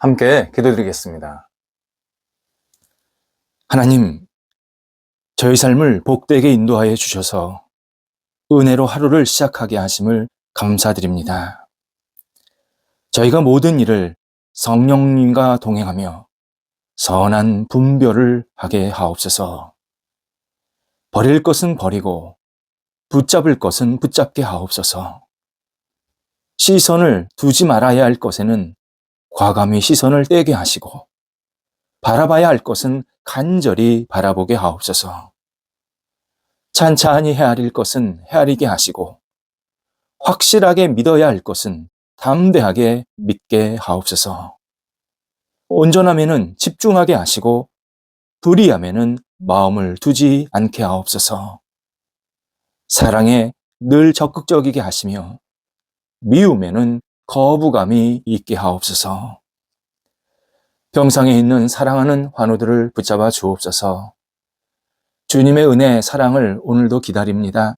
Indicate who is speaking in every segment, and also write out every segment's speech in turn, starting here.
Speaker 1: 함께 기도드리겠습니다. 하나님, 저희 삶을 복되게 인도하여 주셔서 은혜로 하루를 시작하게 하심을 감사드립니다. 저희가 모든 일을 성령님과 동행하며 선한 분별을 하게 하옵소서. 버릴 것은 버리고 붙잡을 것은 붙잡게 하옵소서. 시선을 두지 말아야 할 것에는 과감히 시선을 떼게 하시고 바라봐야 할 것은 간절히 바라보게 하옵소서. 찬찬히 헤아릴 것은 헤아리게 하시고 확실하게 믿어야 할 것은 담대하게 믿게 하옵소서. 온전함에는 집중하게 하시고 불의함에는 마음을 두지 않게 하옵소서. 사랑에 늘 적극적이게 하시며 미움에는 거부감이 있게 하옵소서. 병상에 있는 사랑하는 환우들을 붙잡아 주옵소서. 주님의 은혜, 사랑을 오늘도 기다립니다.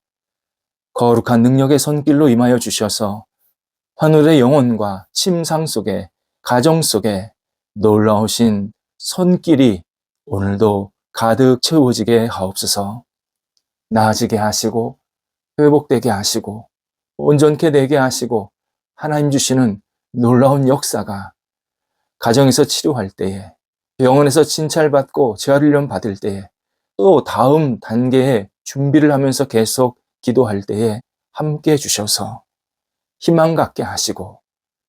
Speaker 1: 거룩한 능력의 손길로 임하여 주셔서 환우들의 영혼과 침상 속에, 가정 속에 놀라우신 손길이 오늘도 가득 채워지게 하옵소서. 나아지게 하시고 회복되게 하시고 온전케 되게 하시고 하나님 주시는 놀라운 역사가 가정에서 치료할 때에, 병원에서 진찰받고 재활훈련 받을 때에, 또 다음 단계의 준비를 하면서 계속 기도할 때에 함께 해주셔서 희망 갖게 하시고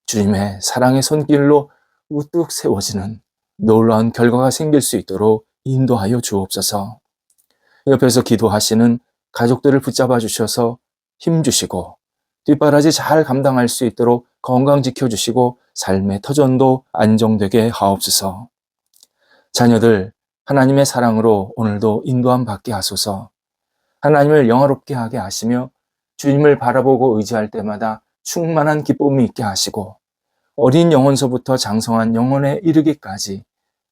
Speaker 1: 주님의 사랑의 손길로 우뚝 세워지는 놀라운 결과가 생길 수 있도록 인도하여 주옵소서. 옆에서 기도하시는 가족들을 붙잡아 주셔서 힘 주시고 뒷바라지 잘 감당할 수 있도록 건강 지켜주시고 삶의 터전도 안정되게 하옵소서. 자녀들 하나님의 사랑으로 오늘도 인도함 받게 하소서. 하나님을 영화롭게 하게 하시며 주님을 바라보고 의지할 때마다 충만한 기쁨이 있게 하시고 어린 영혼서부터 장성한 영혼에 이르기까지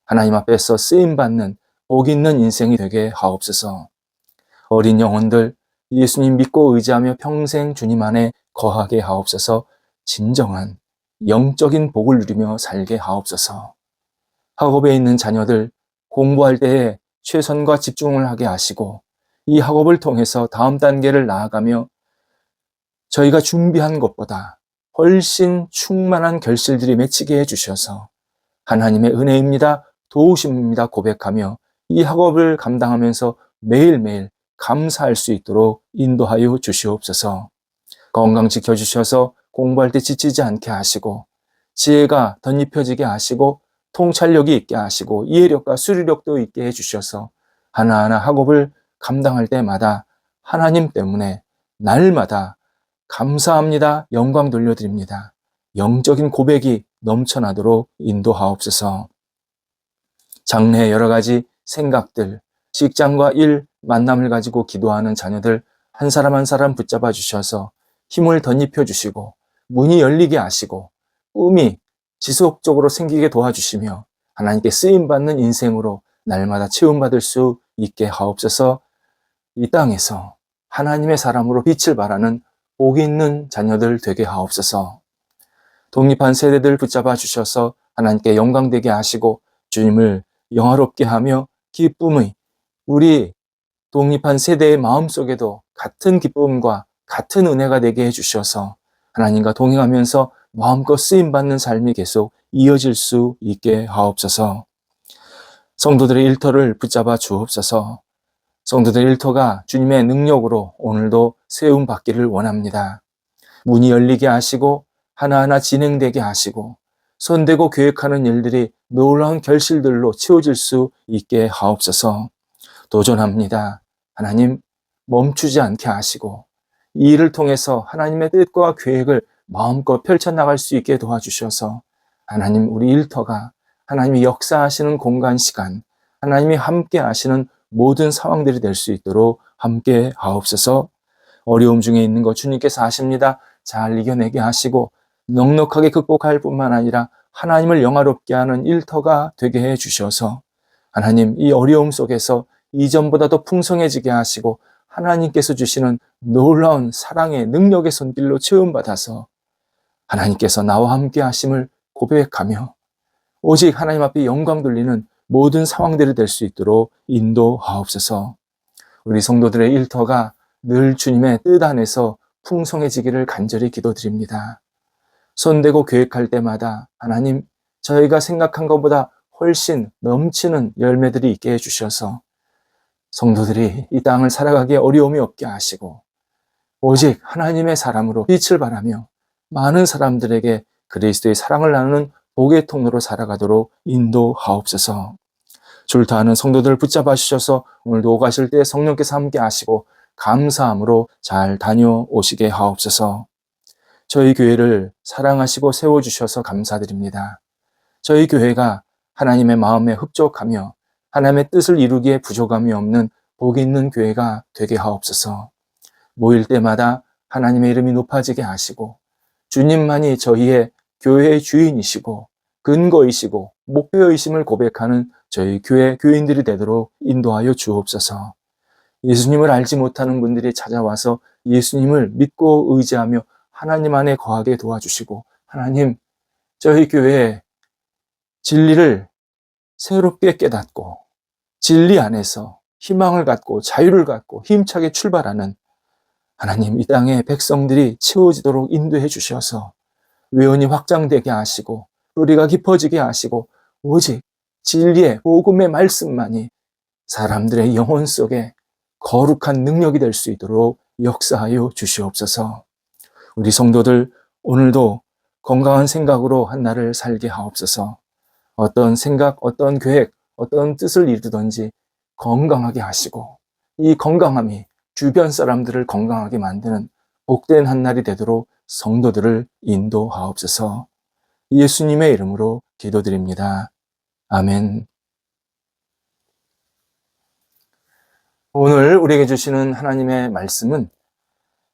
Speaker 1: 하나님 앞에서 쓰임받는 복 있는 인생이 되게 하옵소서. 어린 영혼들 예수님 믿고 의지하며 평생 주님 안에 거하게 하옵소서. 진정한 영적인 복을 누리며 살게 하옵소서. 학업에 있는 자녀들 공부할 때에 최선과 집중을 하게 하시고 이 학업을 통해서 다음 단계를 나아가며 저희가 준비한 것보다 훨씬 충만한 결실들이 맺히게 해주셔서 하나님의 은혜입니다, 도우심입니다 고백하며 이 학업을 감당하면서 매일매일 감사할 수 있도록 인도하여 주시옵소서. 건강 지켜주셔서 공부할 때 지치지 않게 하시고 지혜가 덧입혀지게 하시고 통찰력이 있게 하시고 이해력과 수리력도 있게 해주셔서 하나하나 학업을 감당할 때마다 하나님 때문에 날마다 감사합니다, 영광 돌려드립니다, 영적인 고백이 넘쳐나도록 인도하옵소서. 장래의 여러 가지 생각들, 직장과 일, 만남을 가지고 기도하는 자녀들 한 사람 한 사람 붙잡아 주셔서 힘을 덧입혀 주시고 문이 열리게 하시고 꿈이 지속적으로 생기게 도와주시며 하나님께 쓰임받는 인생으로 날마다 채움받을 수 있게 하옵소서. 이 땅에서 하나님의 사람으로 빛을 발하는 복 있는 자녀들 되게 하옵소서. 독립한 세대들 붙잡아 주셔서 하나님께 영광되게 하시고 주님을 영화롭게 하며 기쁨의 우리 독립한 세대의 마음속에도 같은 기쁨과 같은 은혜가 되게 해주셔서 하나님과 동행하면서 마음껏 쓰임받는 삶이 계속 이어질 수 있게 하옵소서. 성도들의 일터를 붙잡아 주옵소서. 성도들의 일터가 주님의 능력으로 오늘도 세움받기를 원합니다. 문이 열리게 하시고 하나하나 진행되게 하시고 손대고 계획하는 일들이 놀라운 결실들로 채워질 수 있게 하옵소서. 도전합니다. 하나님 멈추지 않게 하시고 이 일을 통해서 하나님의 뜻과 계획을 마음껏 펼쳐나갈 수 있게 도와주셔서 하나님 우리 일터가 하나님이 역사하시는 공간 시간, 하나님이 함께 하시는 모든 상황들이 될 수 있도록 함께 하옵소서. 어려움 중에 있는 것 주님께서 아십니다. 잘 이겨내게 하시고 넉넉하게 극복할 뿐만 아니라 하나님을 영화롭게 하는 일터가 되게 해 주셔서 하나님 이 어려움 속에서 이전보다 더 풍성해지게 하시고 하나님께서 주시는 놀라운 사랑의 능력의 손길로 채움받아서 하나님께서 나와 함께 하심을 고백하며 오직 하나님 앞에 영광 돌리는 모든 상황들이 될 수 있도록 인도하옵소서. 우리 성도들의 일터가 늘 주님의 뜻 안에서 풍성해지기를 간절히 기도드립니다. 손대고 계획할 때마다 하나님, 저희가 생각한 것보다 훨씬 넘치는 열매들이 있게 해주셔서 성도들이 이 땅을 살아가기에 어려움이 없게 하시고 오직 하나님의 사람으로 빛을 발하며 많은 사람들에게 그리스도의 사랑을 나누는 복의 통로로 살아가도록 인도하옵소서. 줄타하는 성도들을 붙잡아 주셔서 오늘도 오가실 때 성령께서 함께 하시고 감사함으로 잘 다녀오시게 하옵소서. 저희 교회를 사랑하시고 세워주셔서 감사드립니다. 저희 교회가 하나님의 마음에 흡족하며 하나님의 뜻을 이루기에 부족함이 없는 복 있는 교회가 되게 하옵소서. 모일 때마다 하나님의 이름이 높아지게 하시고 주님만이 저희의 교회의 주인이시고 근거이시고 목표이심을 고백하는 저희 교회 교인들이 되도록 인도하여 주옵소서. 예수님을 알지 못하는 분들이 찾아와서 예수님을 믿고 의지하며 하나님 안에 거하게 도와주시고 하나님, 저희 교회에 진리를 새롭게 깨닫고 진리 안에서 희망을 갖고 자유를 갖고 힘차게 출발하는 하나님, 이 땅의 백성들이 채워지도록 인도해 주셔서 외연이 확장되게 하시고 뿌리가 깊어지게 하시고 오직 진리의 복음의 말씀만이 사람들의 영혼 속에 거룩한 능력이 될 수 있도록 역사하여 주시옵소서. 우리 성도들 오늘도 건강한 생각으로 한 날을 살게 하옵소서. 어떤 생각, 어떤 계획, 어떤 뜻을 이루든지 건강하게 하시고 이 건강함이 주변 사람들을 건강하게 만드는 복된 한 날이 되도록 성도들을 인도하옵소서. 예수님의 이름으로 기도드립니다. 아멘. 오늘 우리에게 주시는 하나님의 말씀은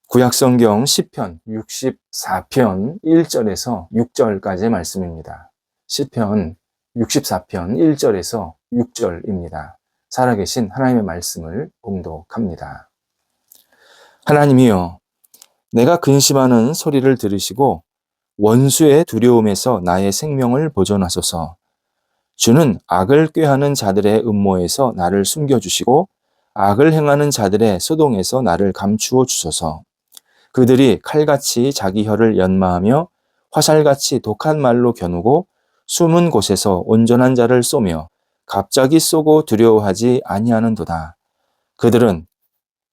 Speaker 1: 구약성경 시편 64편 1절에서 6절까지의 말씀입니다. 시편 64편 1절에서 6절입니다. 살아계신 하나님의 말씀을 봉독합니다. 하나님이여, 내가 근심하는 소리를 들으시고 원수의 두려움에서 나의 생명을 보존하소서. 주는 악을 꾀하는 자들의 음모에서 나를 숨겨주시고 악을 행하는 자들의 소동에서 나를 감추어 주소서. 그들이 칼같이 자기 혀를 연마하며 화살같이 독한 말로 겨누고 숨은 곳에서 온전한 자를 쏘며 갑자기 쏘고 두려워하지 아니하는도다. 그들은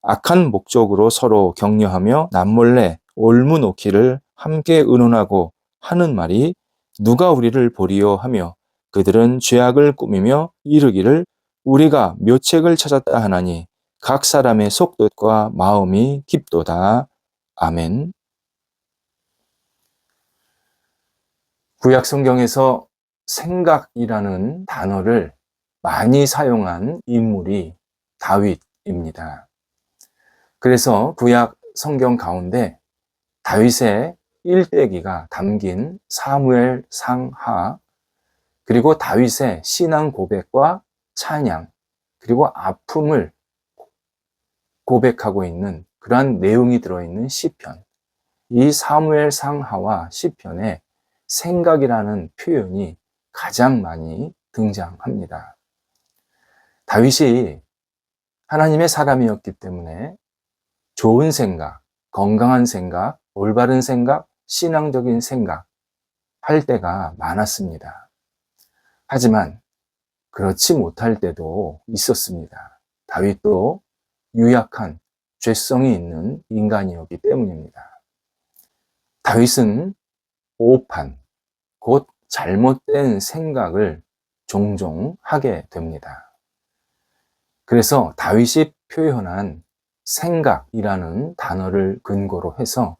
Speaker 1: 악한 목적으로 서로 격려하며 남몰래 올무놓기를 함께 의논하고 하는 말이 누가 우리를 보리요 하며 그들은 죄악을 꾸미며 이르기를 우리가 묘책을 찾았다 하나니 각 사람의 속뜻과 마음이 깊도다. 아멘. 구약 성경에서 생각이라는 단어를 많이 사용한 인물이 다윗입니다. 그래서 구약 성경 가운데 다윗의 일대기가 담긴 사무엘 상하, 그리고 다윗의 신앙 고백과 찬양, 그리고 아픔을 고백하고 있는 그러한 내용이 들어있는 시편, 이 사무엘 상하와 시편에 생각이라는 표현이 가장 많이 등장합니다. 다윗이 하나님의 사람이었기 때문에 좋은 생각, 건강한 생각, 올바른 생각, 신앙적인 생각 할 때가 많았습니다. 하지만 그렇지 못할 때도 있었습니다. 다윗도 유약한 죄성이 있는 인간이었기 때문입니다. 다윗은 오판, 곧 잘못된 생각을 종종 하게 됩니다. 그래서 다윗이 표현한 생각이라는 단어를 근거로 해서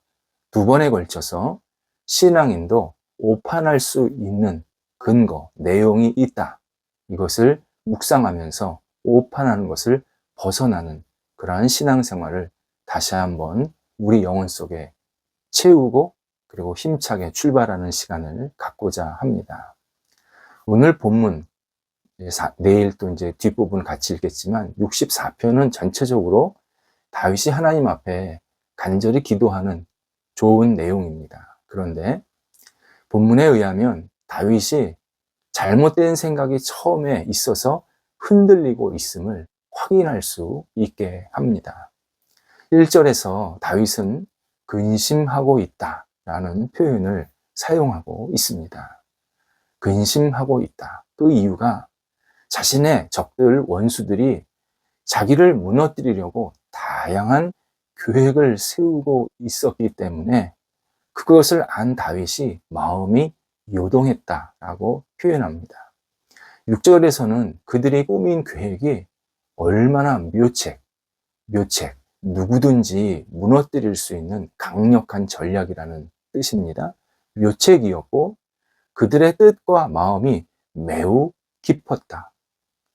Speaker 1: 두 번에 걸쳐서 신앙인도 오판할 수 있는 근거, 내용이 있다. 이것을 묵상하면서 오판하는 것을 벗어나는 그러한 신앙생활을 다시 한번 우리 영혼 속에 채우고 그리고 힘차게 출발하는 시간을 갖고자 합니다. 오늘 본문, 내일 또 이제 뒷부분 같이 읽겠지만 64편은 전체적으로 다윗이 하나님 앞에 간절히 기도하는 좋은 내용입니다. 그런데 본문에 의하면 다윗이 잘못된 생각이 처음에 있어서 흔들리고 있음을 확인할 수 있게 합니다. 1절에서 다윗은 근심하고 있다라는 표현을 사용하고 있습니다. 근심하고 있다. 그 이유가 자신의 적들, 원수들이 자기를 무너뜨리려고 다양한 계획을 세우고 있었기 때문에 그것을 안 다윗이 마음이 요동했다라고 표현합니다. 6절에서는 그들이 꾸민 계획이 얼마나 묘책, 누구든지 무너뜨릴 수 있는 강력한 전략이라는 뜻입니다. 묘책이었고 그들의 뜻과 마음이 매우 깊었다.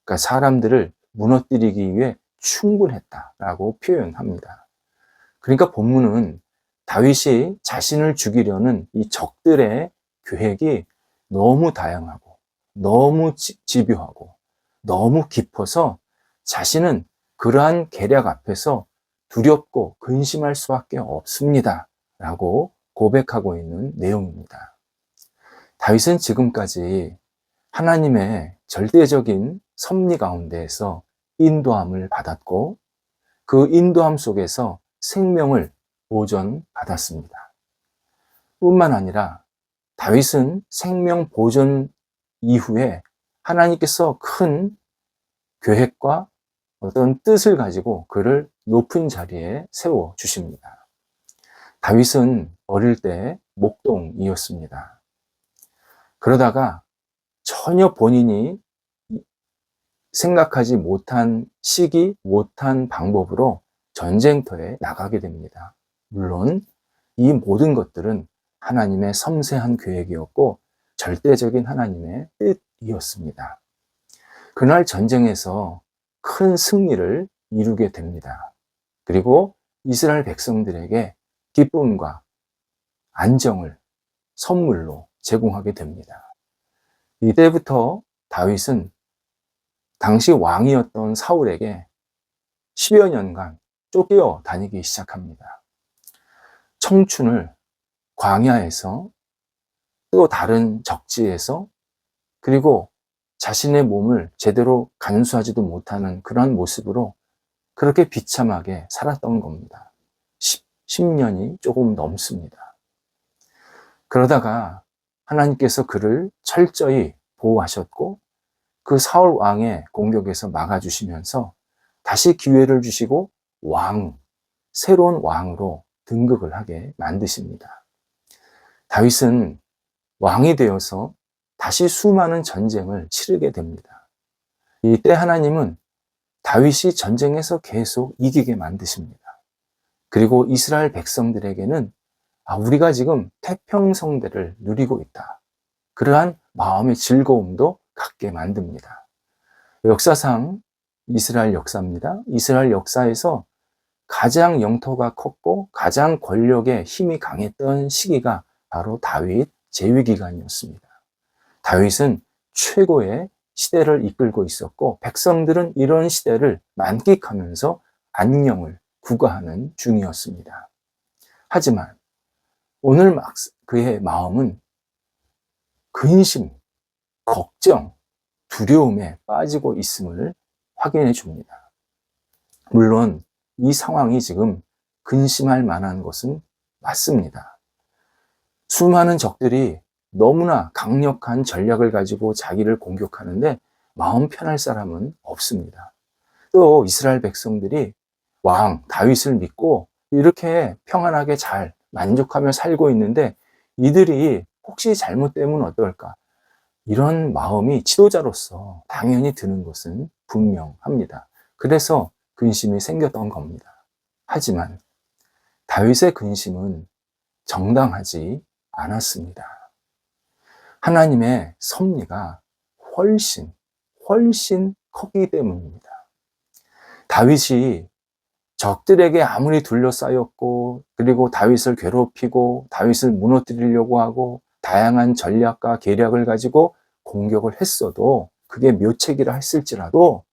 Speaker 1: 그러니까 사람들을 무너뜨리기 위해 충분했다라고 표현합니다. 그러니까 본문은 다윗이 자신을 죽이려는 이 적들의 계획이 너무 다양하고 너무 집요하고 너무 깊어서 자신은 그러한 계략 앞에서 두렵고 근심할 수밖에 없습니다. 라고 고백하고 있는 내용입니다. 다윗은 지금까지 하나님의 절대적인 섭리 가운데에서 인도함을 받았고 그 인도함 속에서 생명을 보존받았습니다. 뿐만 아니라 다윗은 생명 보존 이후에 하나님께서 큰 계획과 어떤 뜻을 가지고 그를 높은 자리에 세워 주십니다. 다윗은 어릴 때 목동이었습니다. 그러다가 전혀 본인이 생각하지 못한 시기, 못한 방법으로 전쟁터에 나가게 됩니다. 물론 이 모든 것들은 하나님의 섬세한 계획이었고 절대적인 하나님의 뜻이었습니다. 그날 전쟁에서 큰 승리를 이루게 됩니다. 그리고 이스라엘 백성들에게 기쁨과 안정을 선물로 제공하게 됩니다. 이때부터 다윗은 당시 왕이었던 사울에게 10여 년간 쫓겨 다니기 시작합니다. 청춘을 광야에서 또 다른 적지에서 그리고 자신의 몸을 제대로 간수하지도 못하는 그런 모습으로 그렇게 비참하게 살았던 겁니다. 10년이 조금 넘습니다. 그러다가 하나님께서 그를 철저히 보호하셨고 그 사울 왕의 공격에서 막아주시면서 다시 기회를 주시고 새로운 왕으로 등극을 하게 만드십니다. 다윗은 왕이 되어서 다시 수많은 전쟁을 치르게 됩니다. 이때 하나님은 다윗이 전쟁에서 계속 이기게 만드십니다. 그리고 이스라엘 백성들에게는 우리가 지금 태평성대를 누리고 있다. 그러한 마음의 즐거움도 갖게 만듭니다. 역사상 이스라엘 역사입니다. 이스라엘 역사에서 가장 영토가 컸고 가장 권력의 힘이 강했던 시기가 바로 다윗 재위 기간이었습니다. 다윗은 최고의 시대를 이끌고 있었고 백성들은 이런 시대를 만끽하면서 안녕을 구가하는 중이었습니다. 하지만 오늘 그의 마음은 근심, 걱정, 두려움에 빠지고 있음을 확인해 줍니다. 물론 이 상황이 지금 근심할 만한 것은 맞습니다. 수많은 적들이 너무나 강력한 전략을 가지고 자기를 공격하는데 마음 편할 사람은 없습니다. 또 이스라엘 백성들이 왕 다윗을 믿고 이렇게 평안하게 잘 만족하며 살고 있는데 이들이 혹시 잘못되면 어떨까? 이런 마음이 지도자로서 당연히 드는 것은 분명합니다. 그래서 근심이 생겼던 겁니다. 하지만 다윗의 근심은 정당하지 않았습니다. 하나님의 섭리가 훨씬 컸기 때문입니다. 다윗이 적들에게 아무리 둘러싸였고 그리고 다윗을 괴롭히고 다윗을 무너뜨리려고 하고 다양한 전략과 계략을 가지고 공격을 했어도 그게 묘책이라 했을지라도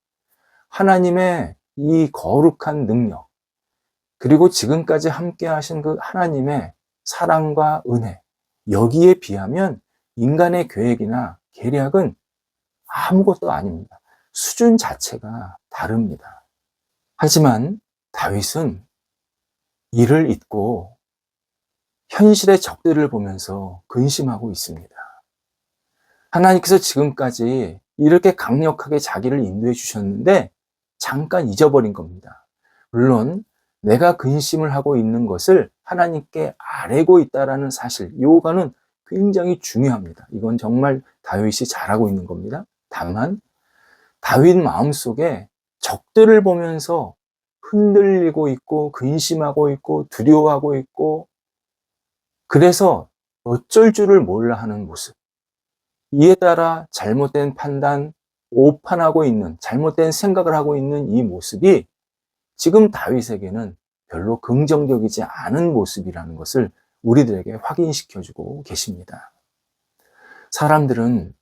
Speaker 1: 하나님의 이 거룩한 능력 그리고 지금까지 함께 하신 그 하나님의 사랑과 은혜 여기에 비하면 인간의 계획이나 계략은 아무것도 아닙니다. 수준 자체가 다릅니다. 하지만 다윗은 이를 잊고 현실의 적들을 보면서 근심하고 있습니다. 하나님께서 지금까지 이렇게 강력하게 자기를 인도해 주셨는데 잠깐 잊어버린 겁니다. 물론 내가 근심을 하고 있는 것을 하나님께 아뢰고 있다는 사실, 요거는 굉장히 중요합니다. 이건 정말 다윗이 잘하고 있는 겁니다. 다만 다윗 마음속에 적들을 보면서 흔들리고 있고 근심하고 있고 두려워하고 있고, 그래서 어쩔 줄을 몰라 하는 모습, 이에 따라 잘못된 판단, 오판하고 있는, 잘못된 생각을 하고 있는 이 모습이 지금 다윗에게는 별로 긍정적이지 않은 모습이라는 것을 우리들에게 확인시켜주고 계십니다. 사람들은,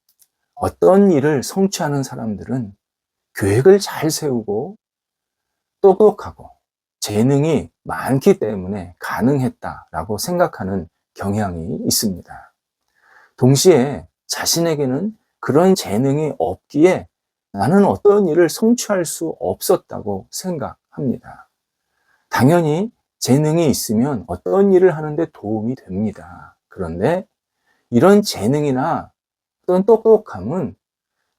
Speaker 1: 어떤 일을 성취하는 사람들은 계획을 잘 세우고 똑똑하고 재능이 많기 때문에 가능했다라고 생각하는 경향이 있습니다. 동시에 자신에게는 그런 재능이 없기에 나는 어떤 일을 성취할 수 없었다고 생각합니다. 당연히 재능이 있으면 어떤 일을 하는데 도움이 됩니다. 그런데 이런 재능이나 어떤 똑똑함은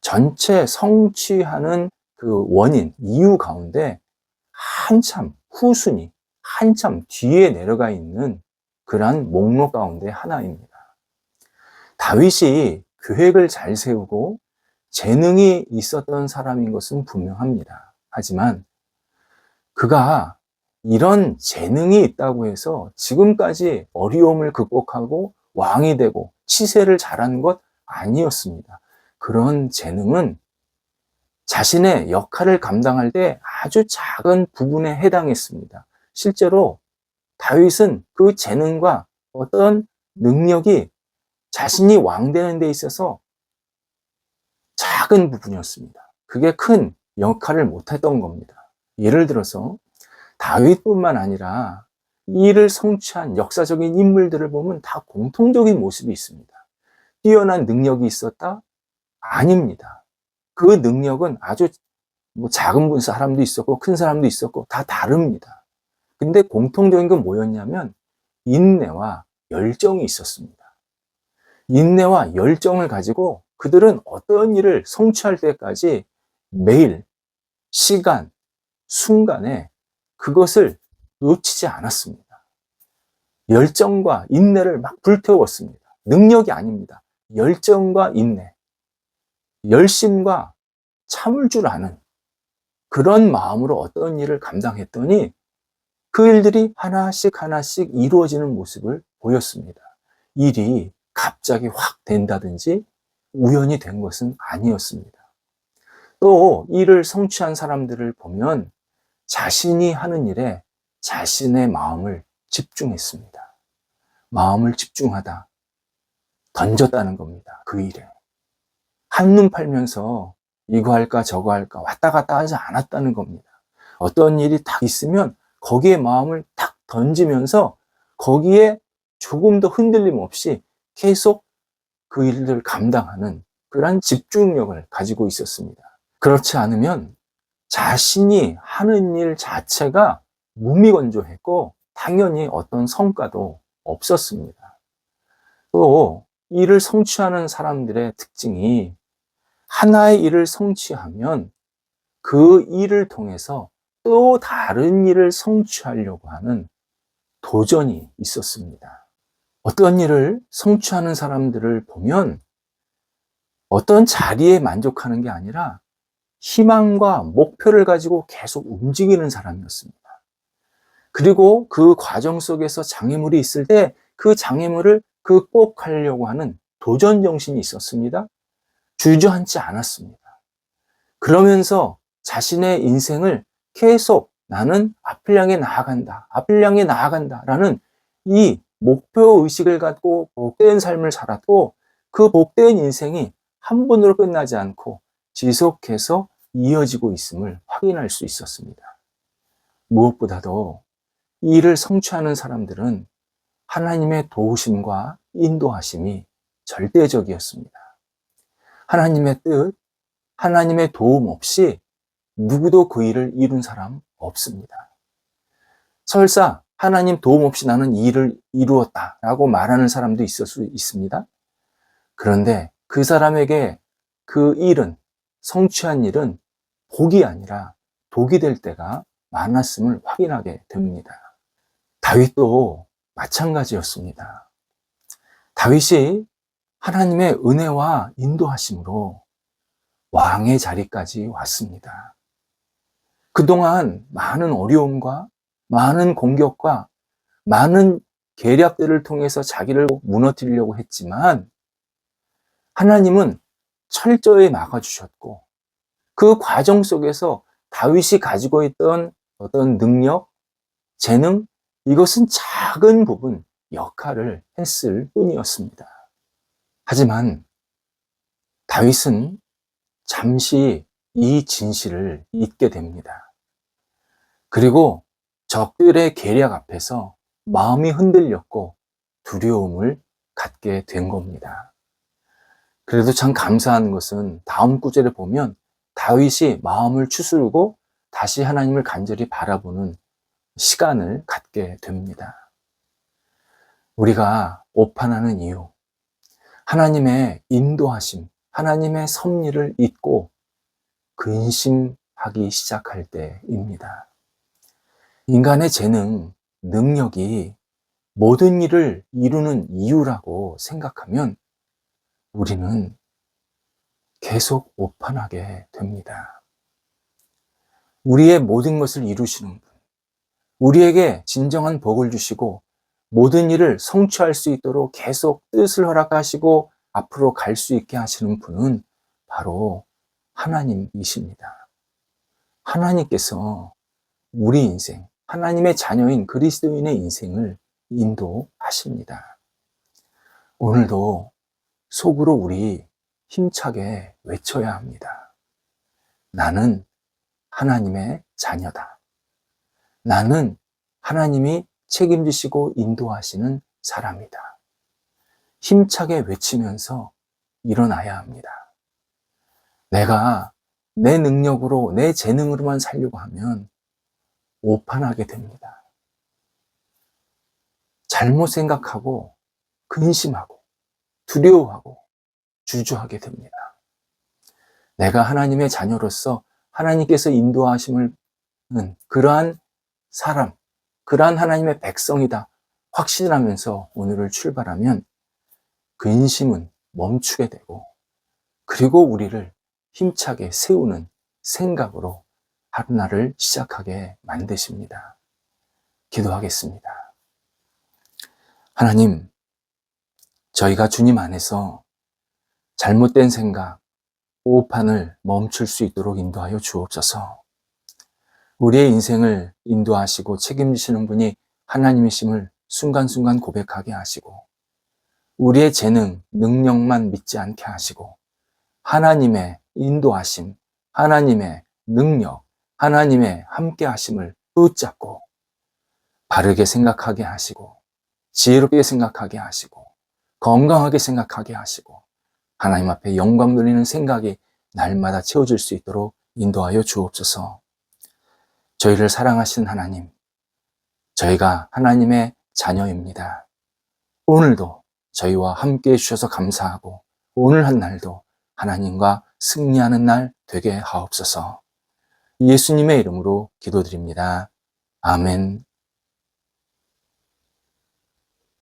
Speaker 1: 전체 성취하는 그 원인, 이유 가운데 한참 후순위, 한참 뒤에 내려가 있는 그러한 목록 가운데 하나입니다. 다윗이 계획을 잘 세우고 재능이 있었던 사람인 것은 분명합니다. 하지만 그가 이런 재능이 있다고 해서 지금까지 어려움을 극복하고 왕이 되고 치세를 잘한 것 아니었습니다. 그런 재능은 자신의 역할을 감당할 때 아주 작은 부분에 해당했습니다. 실제로 다윗은 그 재능과 어떤 능력이 자신이 왕 되는 데 있어서 작은 부분이었습니다. 그게 큰 역할을 못했던 겁니다. 예를 들어서 다윗뿐만 아니라 이 일을 성취한 역사적인 인물들을 보면 다 공통적인 모습이 있습니다. 뛰어난 능력이 있었다? 아닙니다. 그 능력은 아주 작은 사람도 있었고 큰 사람도 있었고 다 다릅니다. 근데 공통적인 건 뭐였냐면 인내와 열정이 있었습니다. 인내와 열정을 가지고 그들은 어떤 일을 성취할 때까지 매일, 시간, 순간에 그것을 놓치지 않았습니다. 열정과 인내를 막 불태웠습니다. 능력이 아닙니다. 열정과 인내, 열심과 참을 줄 아는 그런 마음으로 어떤 일을 감당했더니 그 일들이 하나씩 하나씩 이루어지는 모습을 보였습니다. 일이 갑자기 확 된다든지 우연히 된 것은 아니었습니다. 또 일을 성취한 사람들을 보면 자신이 하는 일에 자신의 마음을 집중했습니다. 마음을 집중하다, 던졌다는 겁니다. 그 일에. 한눈 팔면서 이거 할까 저거 할까 왔다 갔다 하지 않았다는 겁니다. 어떤 일이 딱 있으면 거기에 마음을 딱 던지면서 거기에 조금 더 흔들림 없이 계속 그 일을 감당하는 그러한 집중력을 가지고 있었습니다. 그렇지 않으면 자신이 하는 일 자체가 무미건조했고 당연히 어떤 성과도 없었습니다. 또 일을 성취하는 사람들의 특징이 하나의 일을 성취하면 그 일을 통해서 또 다른 일을 성취하려고 하는 도전이 있었습니다. 어떤 일을 성취하는 사람들을 보면 어떤 자리에 만족하는 게 아니라 희망과 목표를 가지고 계속 움직이는 사람이었습니다. 그리고 그 과정 속에서 장애물이 있을 때 그 장애물을 극복하려고 하는 도전 정신이 있었습니다. 주저앉지 않았습니다. 그러면서 자신의 인생을 계속 나는 앞을 향해 나아간다, 앞을 향해 나아간다 라는 이 목표 의식을 갖고 복된 삶을 살았고 그 복된 인생이 한 번으로 끝나지 않고 지속해서 이어지고 있음을 확인할 수 있었습니다. 무엇보다도 이 일을 성취하는 사람들은 하나님의 도우심과 인도하심이 절대적이었습니다. 하나님의 뜻, 하나님의 도움 없이 누구도 그 일을 이룬 사람 없습니다. 설사 하나님 도움 없이 나는 이 일을 이루었다라고 말하는 사람도 있을 수 있습니다. 그런데 그 사람에게 그 일은, 성취한 일은 복이 아니라 독이 될 때가 많았음을 확인하게 됩니다. 다윗도 마찬가지였습니다. 다윗이 하나님의 은혜와 인도하심으로 왕의 자리까지 왔습니다. 그동안 많은 어려움과 많은 공격과 많은 계략들을 통해서 자기를 무너뜨리려고 했지만 하나님은 철저히 막아주셨고 그 과정 속에서 다윗이 가지고 있던 어떤 능력, 재능, 이것은 작은 부분 역할을 했을 뿐이었습니다. 하지만 다윗은 잠시 이 진실을 잊게 됩니다. 그리고 적들의 계략 앞에서 마음이 흔들렸고 두려움을 갖게 된 겁니다. 그래도 참 감사한 것은 다음 구절에 보면 다윗이 마음을 추스르고 다시 하나님을 간절히 바라보는 시간을 갖게 됩니다. 우리가 오판하는 이유, 하나님의 인도하심, 하나님의 섭리를 잊고 근심하기 시작할 때입니다. 인간의 재능, 능력이 모든 일을 이루는 이유라고 생각하면 우리는 계속 오판하게 됩니다. 우리의 모든 것을 이루시는 분, 우리에게 진정한 복을 주시고 모든 일을 성취할 수 있도록 계속 뜻을 허락하시고 앞으로 갈 수 있게 하시는 분은 바로 하나님이십니다. 하나님께서 우리 인생, 하나님의 자녀인 그리스도인의 인생을 인도하십니다. 오늘도 속으로 우리 힘차게 외쳐야 합니다. 나는 하나님의 자녀다. 나는 하나님이 책임지시고 인도하시는 사람이다. 힘차게 외치면서 일어나야 합니다. 내가 내 능력으로, 내 재능으로만 살려고 하면 오판하게 됩니다. 잘못 생각하고 근심하고 두려워하고 주저하게 됩니다. 내가 하나님의 자녀로서 하나님께서 인도하심을 그러한 사람, 그러한 하나님의 백성이다 확신하면서 오늘을 출발하면 근심은 멈추게 되고 그리고 우리를 힘차게 세우는 생각으로 하루날을 시작하게 만드십니다. 기도하겠습니다. 하나님, 저희가 주님 안에서 잘못된 생각, 오판을 멈출 수 있도록 인도하여 주옵소서. 우리의 인생을 인도하시고 책임지시는 분이 하나님이심을 순간순간 고백하게 하시고 우리의 재능, 능력만 믿지 않게 하시고 하나님의 인도하심, 하나님의 능력, 하나님의 함께하심을 붙잡고 바르게 생각하게 하시고 지혜롭게 생각하게 하시고 건강하게 생각하게 하시고 하나님 앞에 영광 돌리는 생각이 날마다 채워질 수 있도록 인도하여 주옵소서. 저희를 사랑하시는 하나님, 저희가 하나님의 자녀입니다. 오늘도 저희와 함께 해주셔서 감사하고 오늘 한 날도 하나님과 승리하는 날 되게 하옵소서. 예수님의 이름으로 기도드립니다. 아멘.